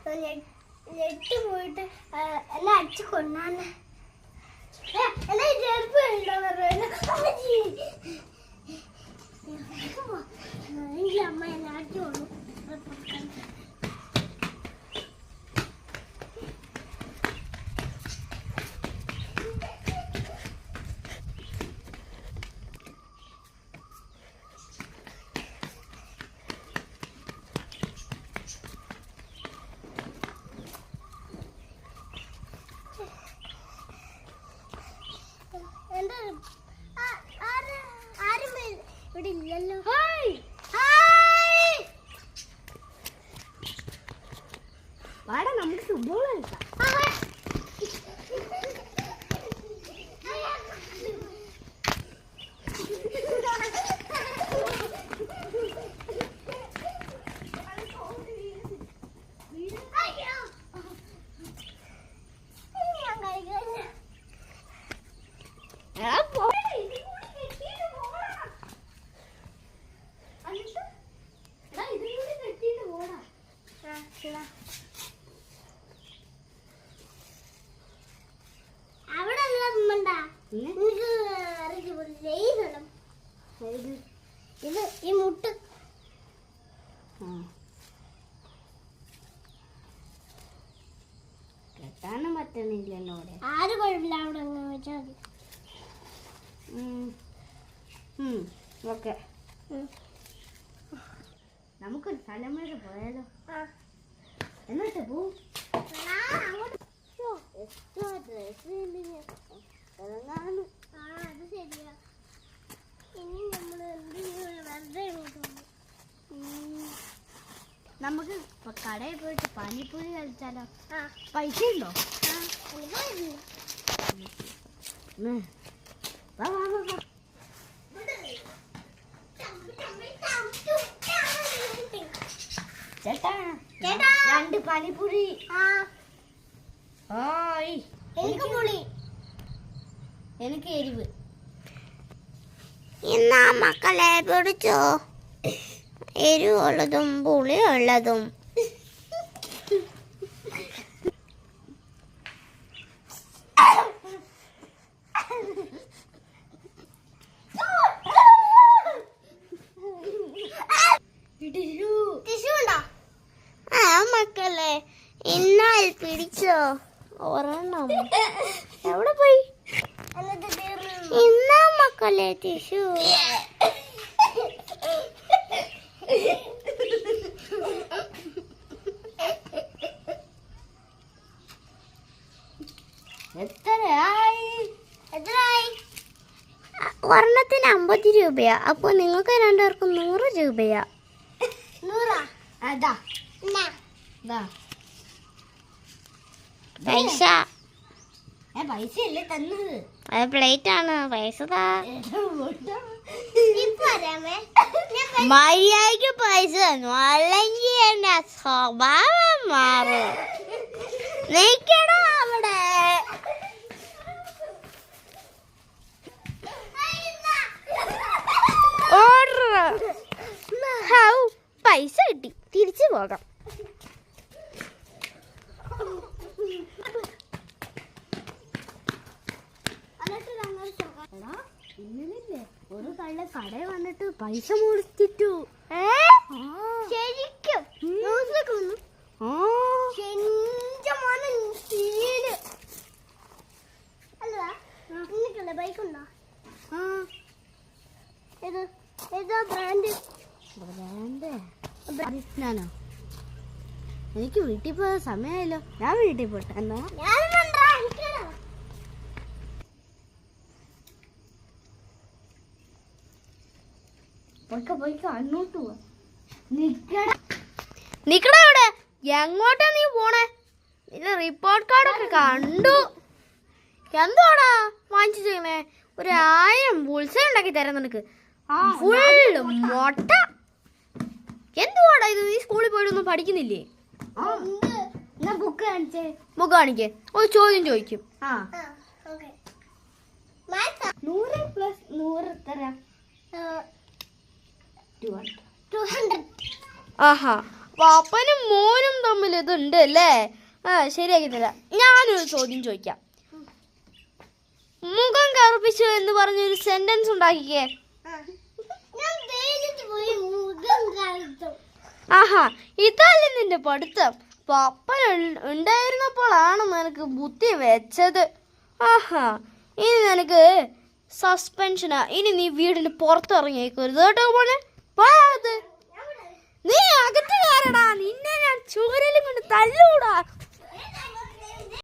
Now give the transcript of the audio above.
Net പോയിട്ട് എല്ലാം അടിച്ചു കൊണ്ടാണ് എല്ലാം ചെറുപ്പ് എങ്കിൽ അമ്മ എന്നെ ആക്കിയോളൂ. ഇവിടെ ഇല്ലല്ലോ. വാടാ നമുക്ക് ഫുട്ബോൾ കളിക്കാം. ഇത് ഈ മുട്ട് കെട്ടാനും പറ്റണില്ലല്ലോ. ആര് കുഴപ്പമില്ല, അവിടെ വെച്ചാൽ മതി. ഓക്കെ, നമുക്കൊരു സ്ഥലം വരെ പോയാലോ? എന്നിട്ട് പോവും. അത് ശരിയാ. ഇനി നമ്മൾ വെറുതെ നമുക്ക് ഇപ്പൊ കടയിൽ പോയിട്ട് പാനിപ്പൂരി കഴിച്ചാലോ? പൈസ ഉണ്ടോ? ചേട്ടാ 2 പാനിപ്പൂരി. എനിക്ക് പുളി, എനിക്ക് എരിവ്. എന്നാ മക്കളെ പിടിച്ചോ, എരിവുള്ളതും പുളിയുള്ളതും. മക്കളെ എന്നാൽ പിടിച്ചോ ഒരെണ്ണം. എവിടെ പോയി? എന്നാ മക്കളെ ടിഷ്യൂ. എത്രയായി? ഒരെണ്ണത്തിന് 50 രൂപയാ. അപ്പൊ നിങ്ങൾക്ക് 2 പേർക്കും 100 രൂപയാ. 100 അതാ പൈസ. പൈസ അല്ലേ തന്നത്? അത് പ്ലേറ്റ് ആണ്. പൈസ മര്യാദക്ക് പൈസ തന്നു, അല്ലെങ്കിൽ എന്റെ സ്വഭാവം മാറും. നീക്കണോ അവിടെ? പൈസ കിട്ടി, തിരിച്ചു പോകാം. ഇന്നലെ ഒരു കള്ള കടയിൽ വന്നിട്ട് പൈസ മുടിച്ചിട്ടു. ശരിക്കും ബൈക്കുണ്ടോ? ഏതാ ബ്രാൻഡ്? ഞാനോ? എനിക്ക് വീട്ടിൽ പോയ സമയമായല്ലോ, ഞാൻ വീട്ടിൽ പോട്ടെ. എന്നാ പോയിക്കോ, അങ്ങോട്ട് പോവാ. നിക്കടാ ഇവിടെ. എങ്ങോട്ടാ നീ പോണേ? നിന്റെ റിപ്പോർട്ട് കാർഡൊക്കെ കണ്ടു. എന്തോടാ വാങ്ങിച്ചേ? 1000 ബുൾസൈ ഉണ്ടാക്കി തരാം നിനക്ക്. ഫുള്ള് മൊട്ട. എന്തുവാടാ ഇത്? നീ സ്കൂളിൽ പോയിട്ടൊന്നും പഠിക്കുന്നില്ലേ? ബുക്ക് കാണിച്ചേ. ബുക്ക് കാണിക്കേ. ഒരു ചോദ്യം ചോദിക്കും. 100 + 100 എത്ര? 200. ആഹാ, പാപ്പനും മോനും തമ്മിൽ ഇതുണ്ട് അല്ലേ? ശരിയാക്കി തരാം. ഞാനൊരു ചോദ്യം ചോദിക്കാം. മുഖം കറുപ്പിച്ചു എന്ന് പറഞ്ഞൊരു സെന്റൻസ് ഉണ്ടാക്കിക്കേ. ആഹാ, ഇതല്ലേ നിന്റെ പഠിത്തം. പപ്പൻ ഉണ്ടായിരുന്നപ്പോഴാണ് നിനക്ക് ബുദ്ധി വെച്ചത്. ആഹാ, ഇനി നിനക്ക് സസ്പെൻഷനാ. ഇനി നീ വീടിന് പുറത്തിറങ്ങിയേക്കരുത് കേട്ടോ മോനെ. നീ അകത്ത് കയറടാ, നിന്നെ ഞാൻ ചുവരിലും കൊണ്ട് തല്ലൂടാ.